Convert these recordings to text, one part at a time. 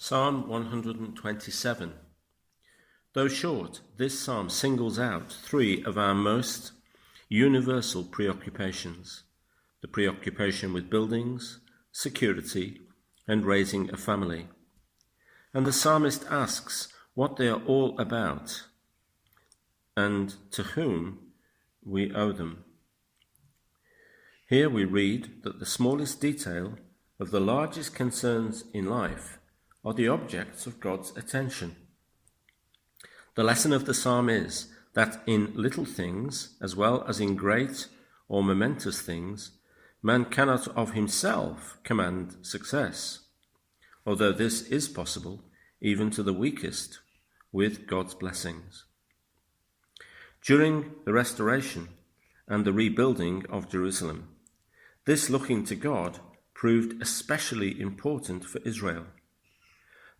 Psalm 127. Though short, this psalm singles out three of our most universal preoccupations: the preoccupation with buildings, security, and raising a family. And the psalmist asks what they are all about and to whom we owe them. Here we read that the smallest detail of the largest concerns in life are the objects of God's attention. The lesson of the psalm is that in little things, as well as in great or momentous things, man cannot of himself command success, although this is possible even to the weakest with God's blessings. During the restoration and the rebuilding of Jerusalem, this looking to God proved especially important for Israel.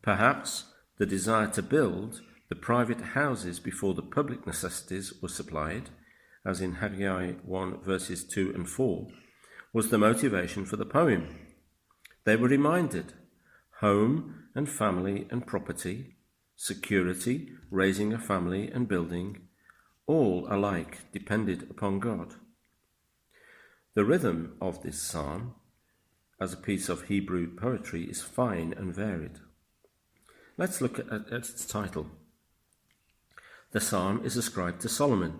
Perhaps the desire to build the private houses before the public necessities were supplied, as in Haggai 1 verses 2 and 4, was the motivation for the poem. They were reminded home and family and property, security, raising a family and building, all alike depended upon God. The rhythm of this psalm, as a piece of Hebrew poetry, is fine and varied. Let's look at its title. The psalm is ascribed to Solomon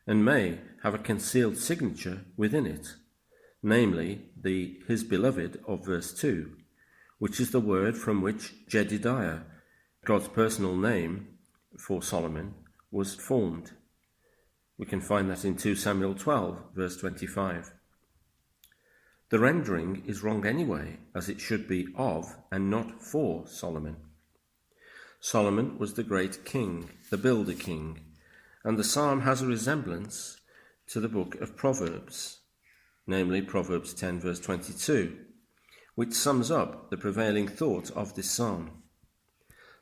and may have a concealed signature within it, namely his beloved of verse 2, which is the word from which Jedidiah, God's personal name for Solomon, was formed. We can find that in 2 Samuel 12, verse 25. The rendering is wrong anyway, as it should be of and not for Solomon. Solomon was the great king, the builder king, and the psalm has a resemblance to the book of Proverbs, namely Proverbs 10 verse 22, which sums up the prevailing thought of this psalm.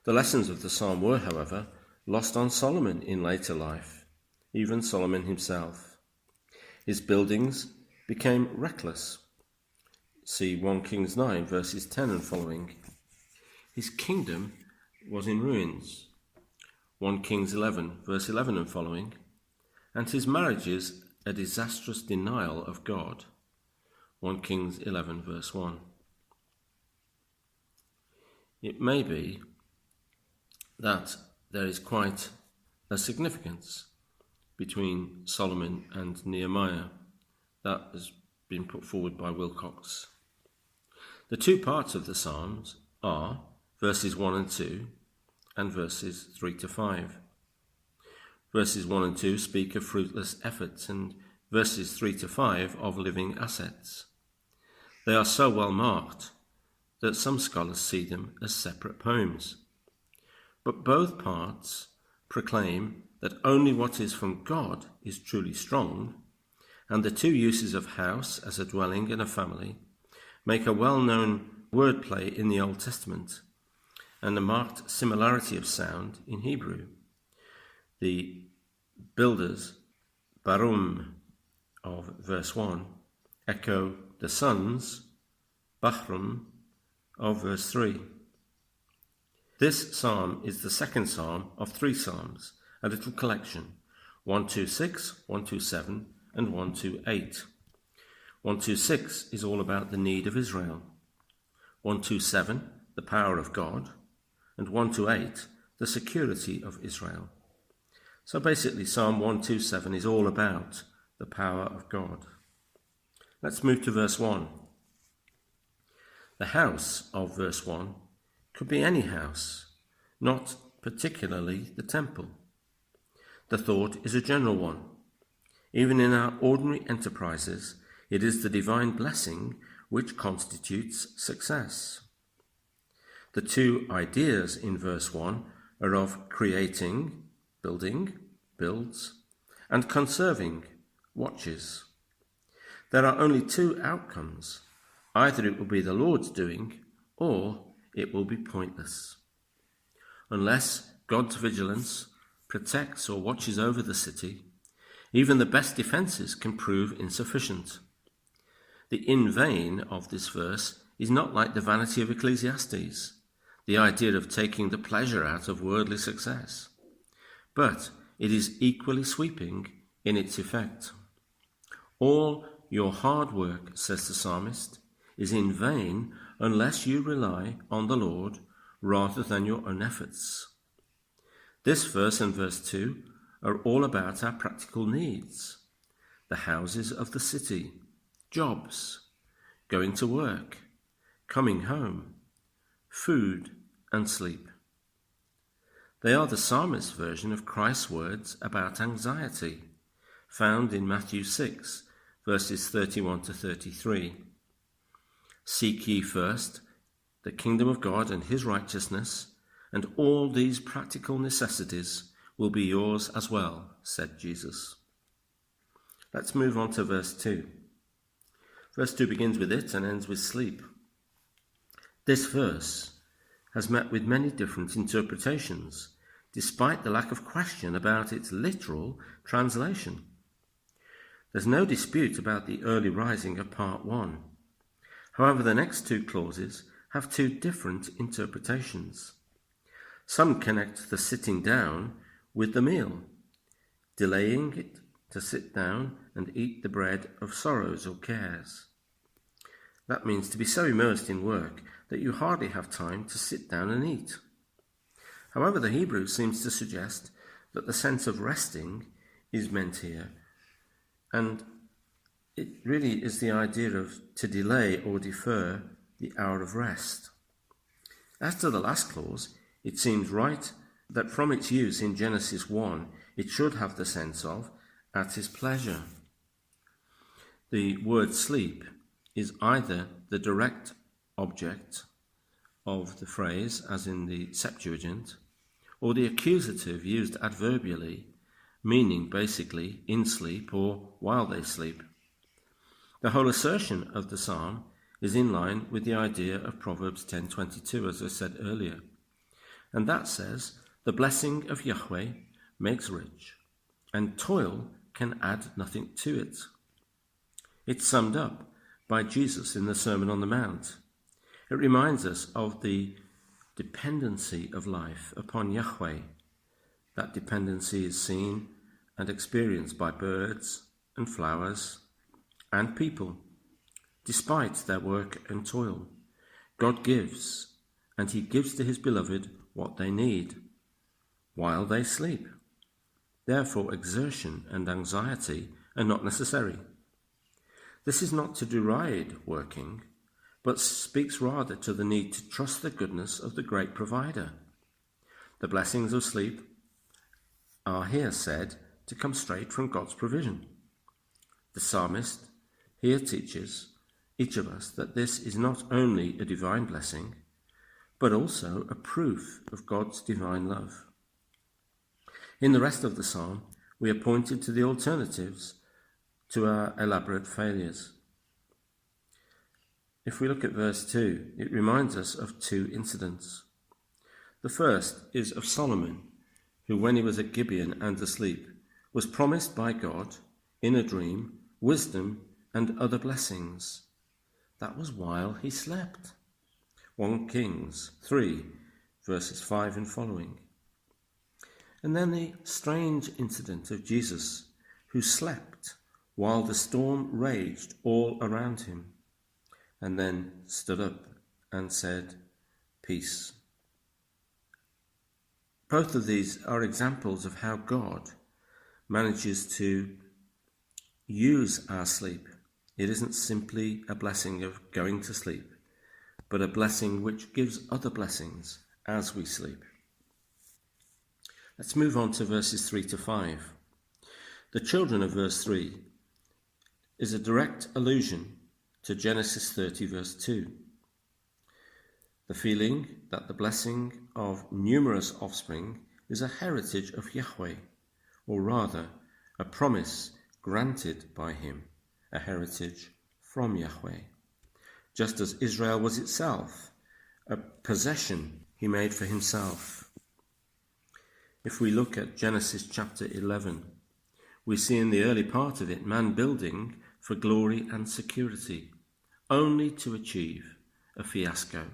The lessons of the psalm were, however, lost on Solomon in later life, even Solomon himself. His buildings became reckless. See 1 Kings 9 verses 10 and following. His kingdom was in ruins, 1 Kings 11 verse 11 and following, and his marriages a disastrous denial of God, 1 Kings 11 verse 1. It may be that there is quite a significance between Solomon and Nehemiah that has been put forward by Wilcox. The two parts of the Psalms are verses 1 and 2 and verses 3 to 5. Verses 1 and 2 speak of fruitless efforts and verses 3 to 5 of living assets. They are so well marked that some scholars see them as separate poems. But both parts proclaim that only what is from God is truly strong, and the two uses of house as a dwelling and a family make a well-known wordplay in the Old Testament and a marked similarity of sound in Hebrew. The builders, Barum, of verse 1, echo the sons, Bachrum, of verse 3. This psalm is the second psalm of three psalms, a little collection, 126, 127, and 128. 126 is all about the need of Israel, 127, the power of God, and 128, the security of Israel. So basically, Psalm 127 is all about the power of God. Let's move to verse 1. The house of verse 1 could be any house, not particularly the temple. The thought is a general one. Even in our ordinary enterprises, it is the divine blessing which constitutes success. The two ideas in verse 1 are of creating, building, builds, and conserving, watches. There are only two outcomes. Either it will be the Lord's doing, or it will be pointless. Unless God's vigilance protects or watches over the city, even the best defences can prove insufficient. The in vain of this verse is not like the vanity of Ecclesiastes. the idea of taking the pleasure out of worldly success. But it is equally sweeping in its effect. All your hard work, says the psalmist, is in vain unless you rely on the Lord rather than your own efforts. This verse and verse 2 are all about our practical needs, the houses of the city, jobs, going to work, coming home, food and sleep. They are the psalmist's version of Christ's words about anxiety, found in Matthew 6, verses 31 to 33. Seek ye first the kingdom of God and his righteousness, and all these practical necessities will be yours as well, said Jesus. Let's move on to verse 2. Verse 2 begins with it and ends with sleep. This verse has met with many different interpretations, despite the lack of question about its literal translation. There's no dispute about the early rising of part 1. However, the next two clauses have two different interpretations. Some connect the sitting down with the meal, delaying it to sit down and eat the bread of sorrows or cares. That means to be so immersed in work that you hardly have time to sit down and eat. However, the Hebrew seems to suggest that the sense of resting is meant here, and it really is the idea of to delay or defer the hour of rest. As to the last clause, it seems right that from its use in Genesis 1, it should have the sense of at his pleasure. The word sleep is either the direct object of the phrase, as in the Septuagint, or the accusative used adverbially, meaning basically in sleep or while they sleep. The whole assertion of the psalm is in line with the idea of Proverbs 10:22, as I said earlier. And that says, the blessing of Yahweh makes rich, and toil can add nothing to it. It's summed up by Jesus in the Sermon on the Mount. It reminds us of the dependency of life upon Yahweh. That dependency is seen and experienced by birds and flowers and people. Despite their work and toil, God gives, and he gives to his beloved what they need while they sleep. Therefore, exertion and anxiety are not necessary. This is not to deride working, but speaks rather to the need to trust the goodness of the great provider. The blessings of sleep are here said to come straight from God's provision. The psalmist here teaches each of us that this is not only a divine blessing, but also a proof of God's divine love. In the rest of the psalm, we are pointed to the alternatives to our elaborate failures. If we look at verse 2, it reminds us of two incidents. The first is of Solomon, who, when he was at Gibeon and asleep, was promised by God, in a dream, wisdom and other blessings. That was while he slept. 1 Kings 3, verses 5 and following. And then the strange incident of Jesus, who slept while the storm raged all around him, and then stood up and said, "Peace." Both of these are examples of how God manages to use our sleep. It isn't simply a blessing of going to sleep, but a blessing which gives other blessings as we sleep. Let's move on to verses 3 to 5. The children of verse 3 is a direct allusion to Genesis 30, verse 2. The feeling that the blessing of numerous offspring is a heritage of Yahweh, or rather, a promise granted by him, a heritage from Yahweh, just as Israel was itself a possession he made for himself. If we look at Genesis chapter 11, we see in the early part of it man building for glory and security, only to achieve a fiasco.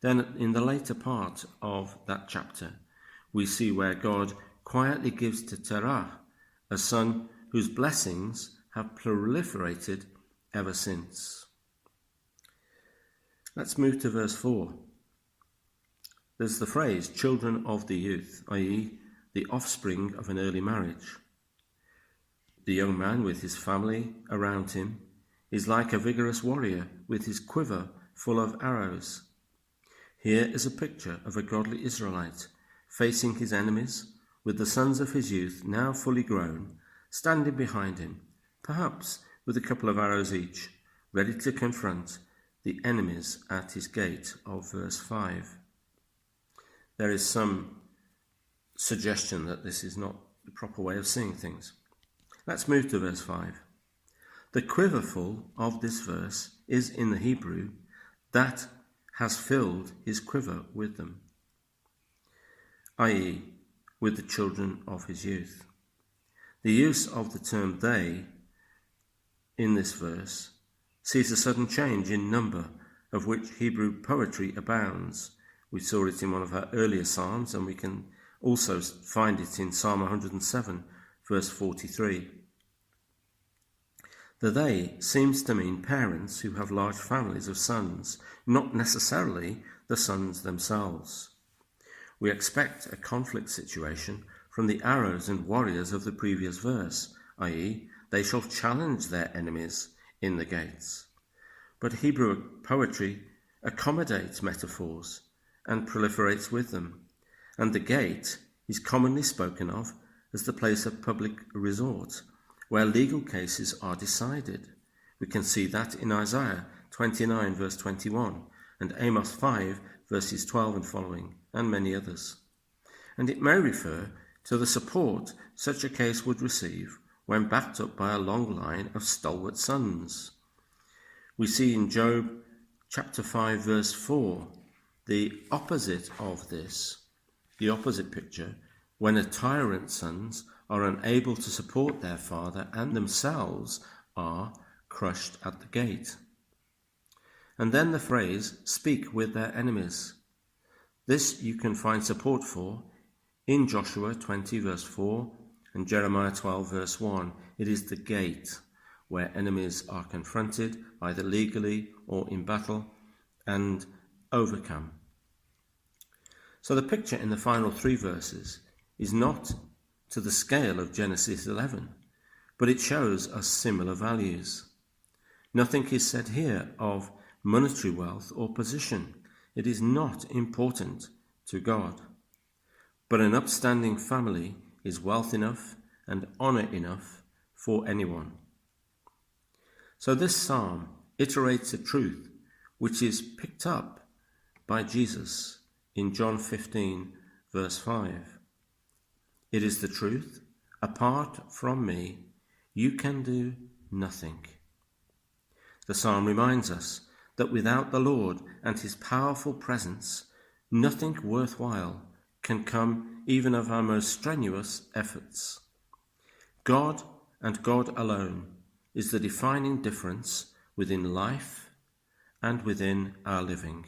Then in the later part of that chapter, we see where God quietly gives to Terah a son whose blessings have proliferated ever since. Let's move to verse 4. There's the phrase, children of the youth, i.e., the offspring of an early marriage. The young man with his family around him is like a vigorous warrior with his quiver full of arrows. Here is a picture of a godly Israelite facing his enemies, with the sons of his youth, now fully grown, standing behind him, perhaps with a couple of arrows each, ready to confront the enemies at his gate of verse 5. There is some suggestion that this is not the proper way of seeing things. Let's move to verse 5. The quiverful of this verse is in the Hebrew, that has filled his quiver with them, i.e., with the children of his youth. The use of the term they in this verse sees a sudden change in number, of which Hebrew poetry abounds. We saw it in one of our earlier psalms, and we can also find it in Psalm 107, verse 43. The they seems to mean parents who have large families of sons, not necessarily the sons themselves. We expect a conflict situation from the arrows and warriors of the previous verse, i.e., they shall challenge their enemies in the gates. But Hebrew poetry accommodates metaphors and proliferates with them, and the gate is commonly spoken of as the place of public resort, where legal cases are decided. We can see that in Isaiah 29 verse 21 and Amos 5 verses 12 and following, and many others. And it may refer to the support such a case would receive when backed up by a long line of stalwart sons. We see in Job chapter 5 verse 4 the opposite of this, the opposite picture, when a tyrant's sons are unable to support their father and themselves are crushed at the gate. And then the phrase, speak with their enemies. This you can find support for in Joshua 20 verse 4 and Jeremiah 12 verse 1. It is the gate where enemies are confronted either legally or in battle and overcome. So the picture in the final 3 verses is not to the scale of Genesis 11, but it shows us similar values. Nothing is said here of monetary wealth or position. It is not important to God. But an upstanding family is wealth enough and honour enough for anyone. So this psalm iterates a truth which is picked up by Jesus in John 15 verse 5. It is the truth. Apart from me, you can do nothing. The psalm reminds us that without the Lord and his powerful presence, nothing worthwhile can come even of our most strenuous efforts. God and God alone is the defining difference within life and within our living.